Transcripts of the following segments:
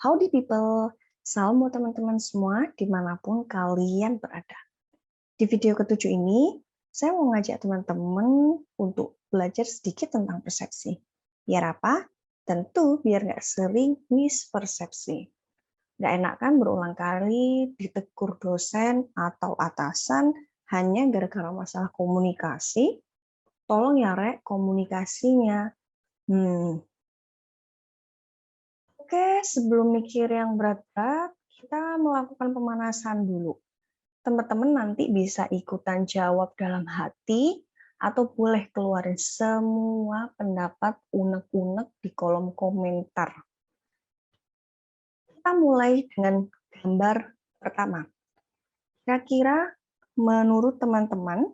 Howdy people, salam buat teman-teman semua dimanapun kalian berada. Di video ketujuh ini, saya mau ngajak teman-teman untuk belajar sedikit tentang persepsi. Biar apa? Tentu biar nggak sering mispersepsi. Nggak enak kan berulang kali ditegur dosen atau atasan hanya gara-gara masalah komunikasi? Tolong ya Rek, komunikasinya. Oke, sebelum mikir yang berat-berat, kita melakukan pemanasan dulu. Teman-teman nanti bisa ikutan jawab dalam hati atau boleh keluarin semua pendapat unek-unek di kolom komentar. Kita mulai dengan gambar pertama. Kira-kira menurut teman-teman,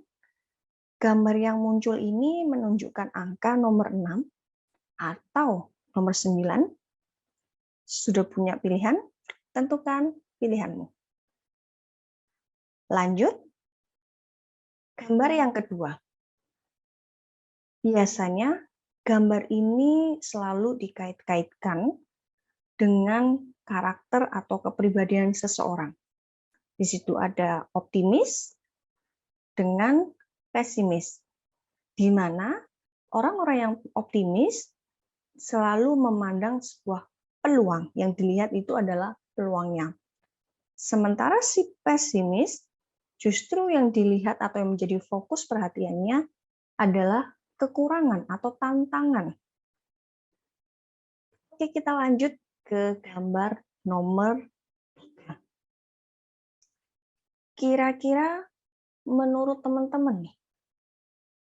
gambar yang muncul ini menunjukkan angka nomor 6 atau nomor 9? Sudah punya pilihan? Tentukan pilihanmu. Lanjut, gambar yang kedua. Biasanya gambar ini selalu dikait-kaitkan dengan karakter atau kepribadian seseorang. Di situ ada optimis dengan pesimis, di mana orang-orang yang optimis selalu memandang sebuah peluang, yang dilihat itu adalah peluangnya. Sementara si pesimis, justru yang dilihat atau yang menjadi fokus perhatiannya adalah kekurangan atau tantangan. Oke, kita lanjut ke gambar nomor 3. Kira-kira menurut teman-teman nih,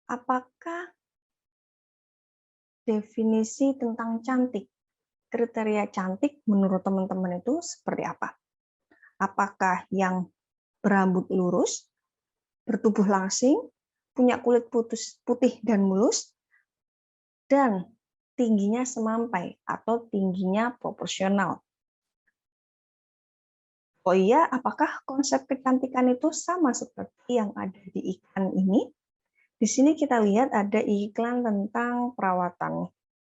apakah definisi tentang cantik, kriteria cantik menurut teman-teman itu seperti apa? Apakah yang berambut lurus, bertubuh langsing, punya kulit putih dan mulus, dan tingginya semampai atau tingginya proporsional? Oh iya, apakah konsep kecantikan itu sama seperti yang ada di iklan ini? Di sini kita lihat ada iklan tentang perawatan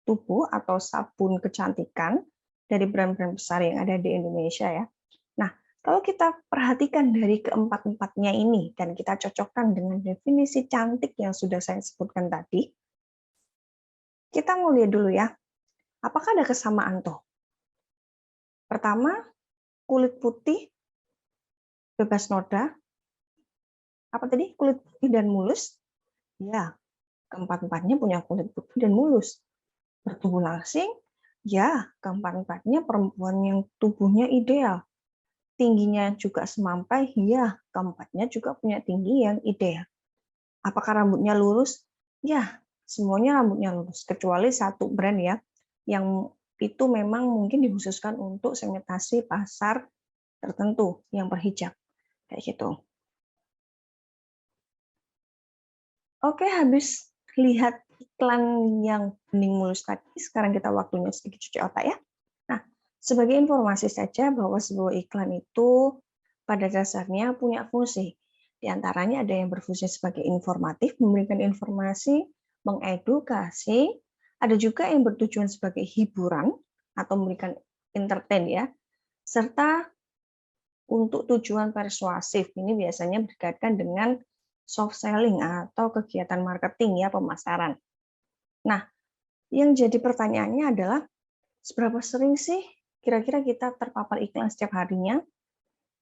tubuh atau sabun kecantikan dari brand-brand besar yang ada di Indonesia ya. Nah, kalau kita perhatikan dari keempat-empatnya ini dan kita cocokkan dengan definisi cantik yang sudah saya sebutkan tadi, kita mau lihat dulu ya, apakah ada kesamaan tuh? Pertama, kulit putih, bebas noda. Apa tadi? Kulit putih dan mulus? Ya, keempat-empatnya punya kulit putih dan mulus. Bertubuh langsing? Ya, keempat-empatnya perempuan yang tubuhnya ideal. Tingginya juga semampai? Ya, keempatnya juga punya tinggi yang ideal. Apakah rambutnya lurus? Ya, semuanya rambutnya lurus, kecuali satu brand ya, yang itu memang mungkin dikhususkan untuk segmentasi pasar tertentu yang berhijab. Kayak gitu. Oke, habis lihat iklan yang bening mulus tadi, sekarang kita waktunya sedikit cuci otak ya. Nah, sebagai informasi saja bahwa sebuah iklan itu pada dasarnya punya fungsi. Di antaranya ada yang berfungsi sebagai informatif, memberikan informasi, mengedukasi, ada juga yang bertujuan sebagai hiburan atau memberikan entertain ya, serta untuk tujuan persuasif. Ini biasanya berkaitan dengan soft selling atau kegiatan marketing ya, pemasaran. Nah, yang jadi pertanyaannya adalah seberapa sering sih kira-kira kita terpapar iklan setiap harinya?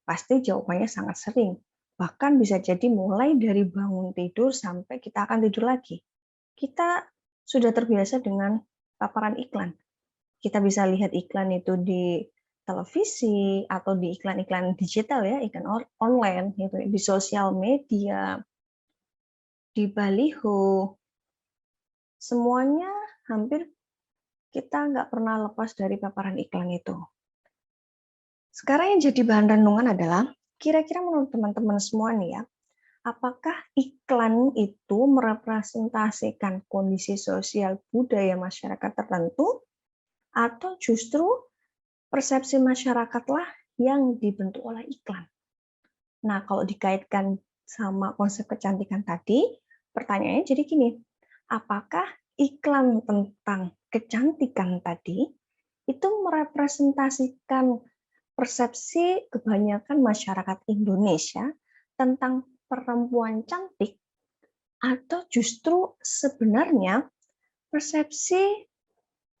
Pasti jawabannya sangat sering. Bahkan bisa jadi mulai dari bangun tidur sampai kita akan tidur lagi. Kita sudah terbiasa dengan paparan iklan. Kita bisa lihat iklan itu di televisi atau di iklan-iklan digital ya, iklan online gitu, di sosial media, di baliho, semuanya hampir kita nggak pernah lepas dari paparan iklan itu. Sekarang yang jadi bahan renungan adalah, kira-kira menurut teman-teman semua nih ya, apakah iklan itu merepresentasikan kondisi sosial budaya masyarakat tertentu, atau justru persepsi masyarakatlah yang dibentuk oleh iklan? Nah, kalau dikaitkan sama konsep kecantikan tadi, pertanyaannya jadi gini, apakah iklan tentang kecantikan tadi itu merepresentasikan persepsi kebanyakan masyarakat Indonesia tentang perempuan cantik, atau justru sebenarnya persepsi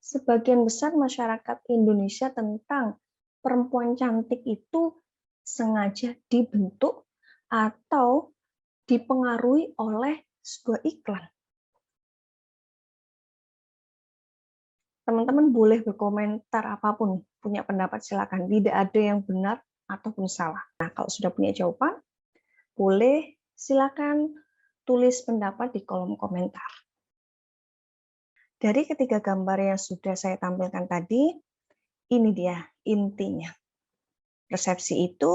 sebagian besar masyarakat Indonesia tentang perempuan cantik itu sengaja dibentuk atau dipengaruhi oleh sebuah iklan. Teman-teman boleh berkomentar apapun, punya pendapat silakan. Tidak ada yang benar ataupun salah. Nah, kalau sudah punya jawaban, boleh silakan tulis pendapat di kolom komentar. Dari ketiga gambar yang sudah saya tampilkan tadi, ini dia intinya. Persepsi itu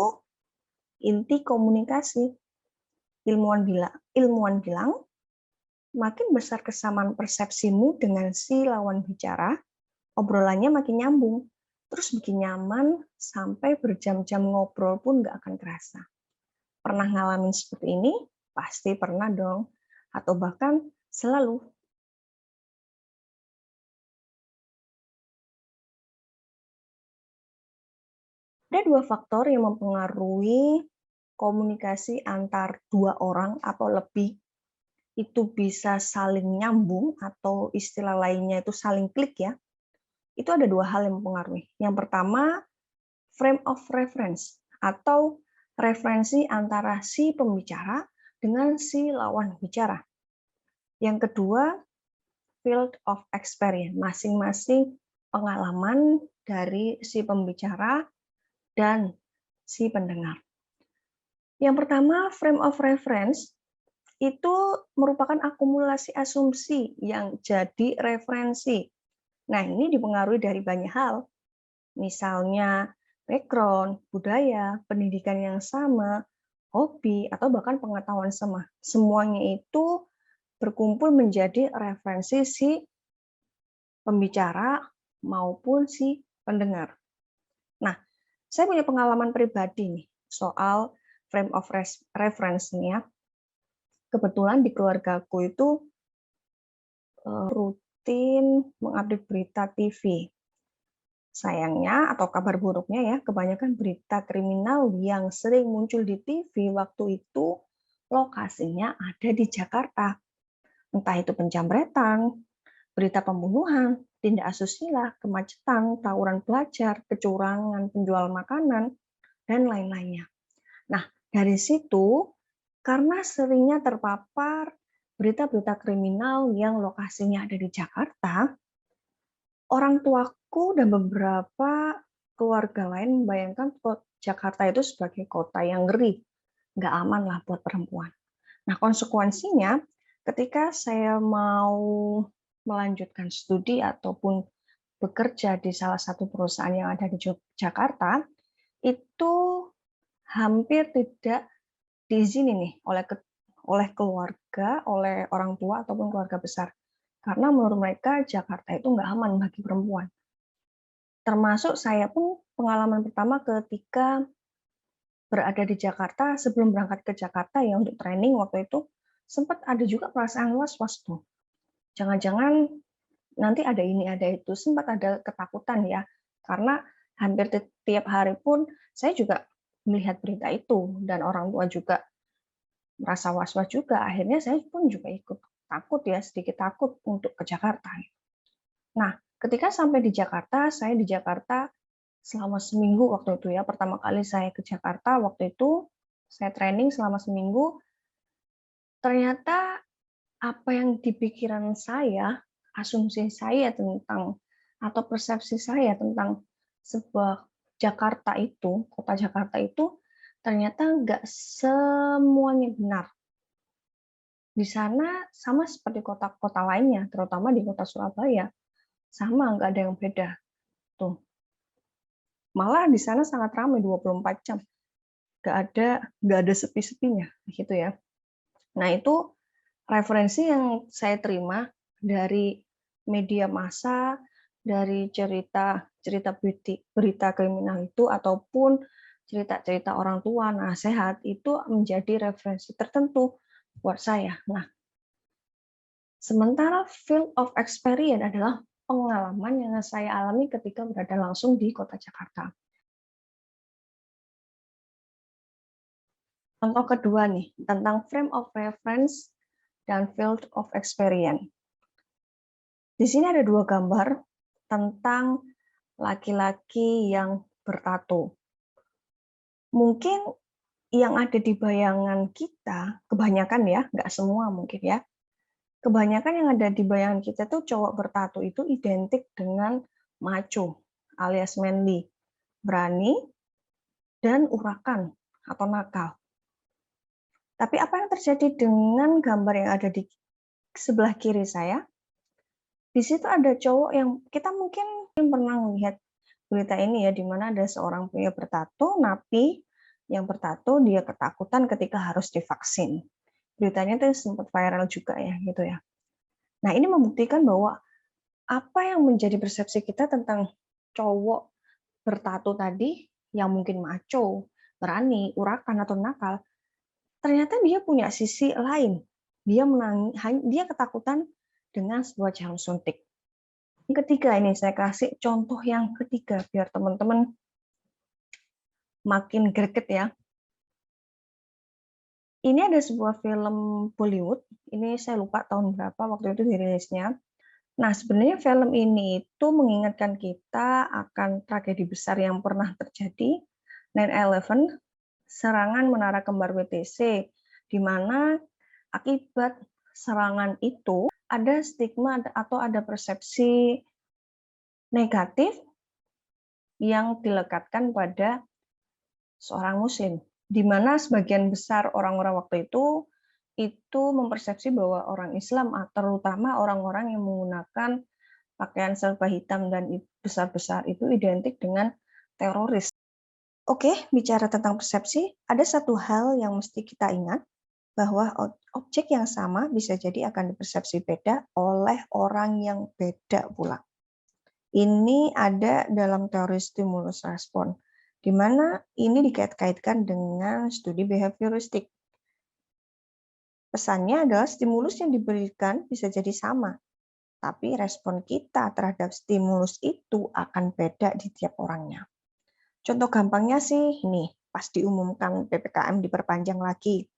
inti komunikasi. Ilmuwan bilang, makin besar kesamaan persepsimu dengan si lawan bicara, obrolannya makin nyambung. Terus bikin nyaman, sampai berjam-jam ngobrol pun nggak akan terasa. Pernah ngalamin seperti ini? Pasti pernah dong. Atau bahkan selalu. Ada dua faktor yang mempengaruhi komunikasi antar dua orang atau lebih. Itu bisa saling nyambung, atau istilah lainnya itu saling klik ya. Itu ada dua hal yang mempengaruhi. Yang pertama, frame of reference, atau referensi antara si pembicara dengan si lawan bicara. Yang kedua, field of experience, masing-masing pengalaman dari si pembicara dan si pendengar. Yang pertama, frame of reference itu merupakan akumulasi asumsi yang jadi referensi. Nah, ini dipengaruhi dari banyak hal. Misalnya background, budaya, pendidikan yang sama, hobi, atau bahkan pengetahuan sama. Semuanya itu berkumpul menjadi referensi si pembicara maupun si pendengar. Nah, saya punya pengalaman pribadi nih soal frame of reference-nya. Kebetulan di keluargaku itu rutin mengupdate berita TV. Sayangnya, atau kabar buruknya ya, kebanyakan berita kriminal yang sering muncul di TV waktu itu lokasinya ada di Jakarta. Entah itu penjamretan, berita pembunuhan, tindak asusila, kemacetan, tawuran pelajar, kecurangan penjual makanan, dan lain-lainnya. Nah, dari situ, karena seringnya terpapar berita-berita kriminal yang lokasinya ada di Jakarta, orang tuaku dan beberapa keluarga lain membayangkan Jakarta itu sebagai kota yang ngeri, nggak aman lah buat perempuan. Nah, konsekuensinya ketika saya mau melanjutkan studi ataupun bekerja di salah satu perusahaan yang ada di Jakarta, itu hampir tidak diizini nih oleh keluarga, oleh orang tua ataupun keluarga besar. Karena menurut mereka Jakarta itu nggak aman bagi perempuan. Termasuk saya pun pengalaman pertama ketika berada di Jakarta, sebelum berangkat ke Jakarta ya untuk training waktu itu, sempat ada juga perasaan was-was tuh. Jangan-jangan nanti ada ini, ada itu. Sempat ada ketakutan ya, karena hampir tiap hari pun saya juga melihat berita itu, dan orang tua juga merasa was-was juga. Akhirnya saya pun juga ikut takut ya, sedikit takut untuk ke Jakarta. Nah, ketika sampai di Jakarta, saya di Jakarta selama seminggu waktu itu ya. Pertama kali saya ke Jakarta waktu itu, saya training selama seminggu. Ternyata apa yang di pikiran saya, asumsi saya tentang, atau persepsi saya tentang sebuah Jakarta itu, kota Jakarta itu, ternyata nggak semuanya benar. Di sana sama seperti kota-kota lainnya, terutama di kota Surabaya, sama, nggak ada yang beda. Tuh. Malah di sana sangat ramai 24 jam. Nggak ada sepi-sepinya, gitu ya. Nah, itu referensi yang saya terima dari media massa, dari cerita berita kriminal itu, ataupun cerita-cerita orang tua nasihat, itu menjadi referensi tertentu buat saya. Nah, sementara field of experience adalah pengalaman yang saya alami ketika berada langsung di kota Jakarta. Contoh kedua nih, tentang frame of reference dan field of experience. Di sini ada dua gambar tentang laki-laki yang bertato. Mungkin yang ada di bayangan kita, kebanyakan ya, nggak semua mungkin ya, kebanyakan yang ada di bayangan kita tuh cowok bertato itu identik dengan macho alias manly, berani, dan urakan atau nakal. Tapi apa yang terjadi dengan gambar yang ada di sebelah kiri saya? Di situ ada cowok yang kita mungkin pernah melihat berita ini ya, di mana ada seorang pria bertato, napi yang bertato dia ketakutan ketika harus divaksin. Beritanya itu sempat viral juga ya, gitu ya. Nah, ini membuktikan bahwa apa yang menjadi persepsi kita tentang cowok bertato tadi yang mungkin macho, berani, urakan atau nakal, ternyata dia punya sisi lain. Dia ketakutan dengan sebuah jarum suntik. Yang ketiga ini saya kasih contoh yang ketiga biar teman-teman makin greget ya. Ini ada sebuah film Bollywood, ini saya lupa tahun berapa waktu itu dirilisnya. Nah, sebenarnya film ini itu mengingatkan kita akan tragedi besar yang pernah terjadi, 9/11, serangan Menara Kembar WTC, di mana akibat serangan itu ada stigma atau ada persepsi negatif yang dilekatkan pada seorang muslim, di mana sebagian besar orang-orang waktu itu mempersepsi bahwa orang Islam, terutama orang-orang yang menggunakan pakaian serba hitam dan besar-besar itu identik dengan teroris. Oke, bicara tentang persepsi, ada satu hal yang mesti kita ingat, bahwa objek yang sama bisa jadi akan dipersepsi beda oleh orang yang beda pula. Ini ada dalam teori stimulus respon, di mana ini dikait-kaitkan dengan studi behavioristik. Pesannya adalah stimulus yang diberikan bisa jadi sama, tapi respon kita terhadap stimulus itu akan beda di tiap orangnya. Contoh gampangnya sih, nih, pas diumumkan PPKM diperpanjang lagi.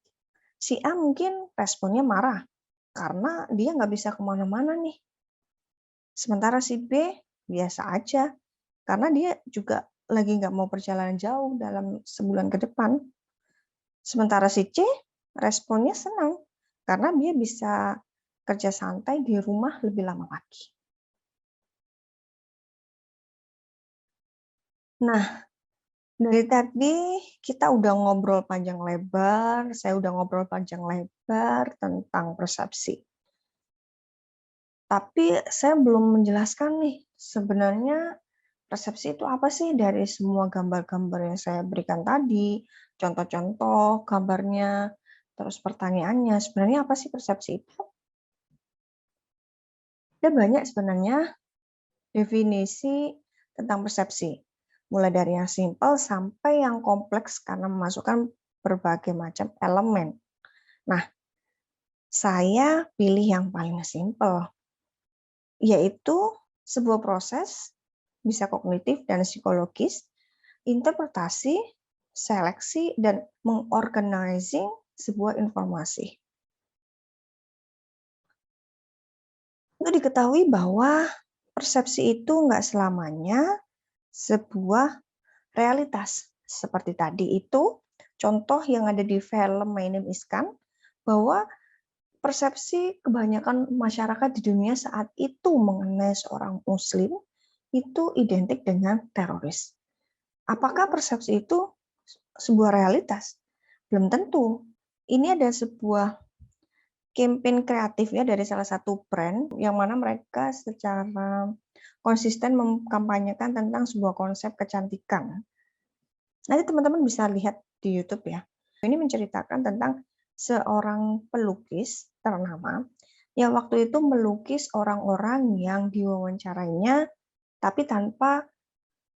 Si A mungkin responnya marah, karena dia nggak bisa kemana-mana nih. Sementara si B biasa aja, karena dia juga lagi nggak mau perjalanan jauh dalam sebulan ke depan. Sementara si C responnya senang, karena dia bisa kerja santai di rumah lebih lama lagi. Nah, dari tadi kita udah ngobrol panjang lebar, saya udah ngobrol panjang lebar tentang persepsi. Tapi saya belum menjelaskan nih, sebenarnya persepsi itu apa sih dari semua gambar-gambar yang saya berikan tadi, contoh-contoh gambarnya, terus pertanyaannya, sebenarnya apa sih persepsi itu? Ada banyak sebenarnya definisi tentang persepsi, mulai dari yang simpel sampai yang kompleks karena memasukkan berbagai macam elemen. Nah, saya pilih yang paling simpel, yaitu sebuah proses, bisa kognitif dan psikologis, interpretasi, seleksi, dan mengorganizing sebuah informasi. Untuk diketahui bahwa persepsi itu nggak selamanya sebuah realitas. Seperti tadi itu, contoh yang ada di film My Name is Khan, bahwa persepsi kebanyakan masyarakat di dunia saat itu mengenai seorang muslim itu identik dengan teroris. Apakah persepsi itu sebuah realitas? Belum tentu. Ini ada sebuah campaign kreatif ya dari salah satu brand yang mana mereka secara konsisten mengkampanyekan tentang sebuah konsep kecantikan. Nanti teman-teman bisa lihat di YouTube ya. Ini menceritakan tentang seorang pelukis ternama yang waktu itu melukis orang-orang yang diwawancarainya tapi tanpa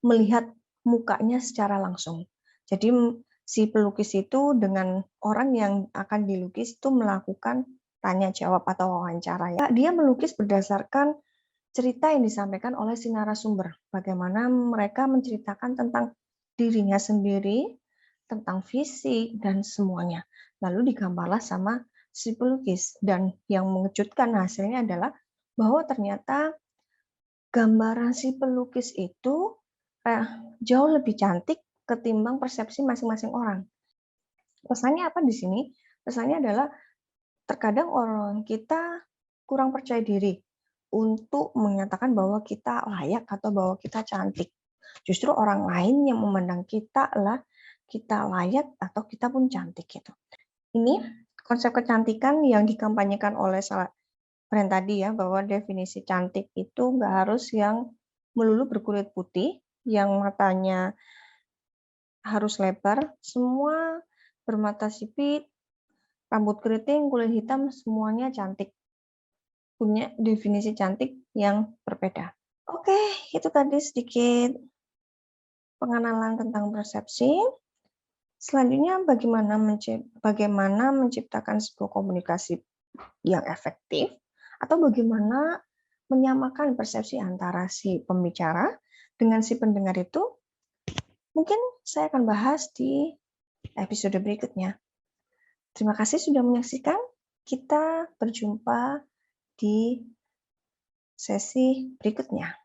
melihat mukanya secara langsung. Jadi si pelukis itu dengan orang yang akan dilukis itu melakukan tanya jawab atau wawancara. Ya, dia melukis berdasarkan cerita yang disampaikan oleh si narasumber. Bagaimana mereka menceritakan tentang dirinya sendiri, tentang fisik, dan semuanya. Lalu digambarlah sama si pelukis. Dan yang mengejutkan hasilnya adalah bahwa ternyata gambaran si pelukis itu jauh lebih cantik ketimbang persepsi masing-masing orang. Pesannya apa di sini? Pesannya adalah terkadang orang kita kurang percaya diri untuk menyatakan bahwa kita layak atau bahwa kita cantik. Justru orang lain yang memandang kita adalah kita layak atau kita pun cantik gitu. Ini konsep kecantikan yang dikampanyekan oleh salah brand tadi ya, bahwa definisi cantik itu nggak harus yang melulu berkulit putih, yang matanya harus lebar, semua bermata sipit, rambut keriting, kulit hitam, semuanya cantik. Punya definisi cantik yang berbeda. Oke, itu tadi sedikit pengenalan tentang persepsi. Selanjutnya, bagaimana menciptakan sebuah komunikasi yang efektif, atau bagaimana menyamakan persepsi antara si pembicara dengan si pendengar itu, mungkin saya akan bahas di episode berikutnya. Terima kasih sudah menyaksikan. Kita berjumpa di sesi berikutnya.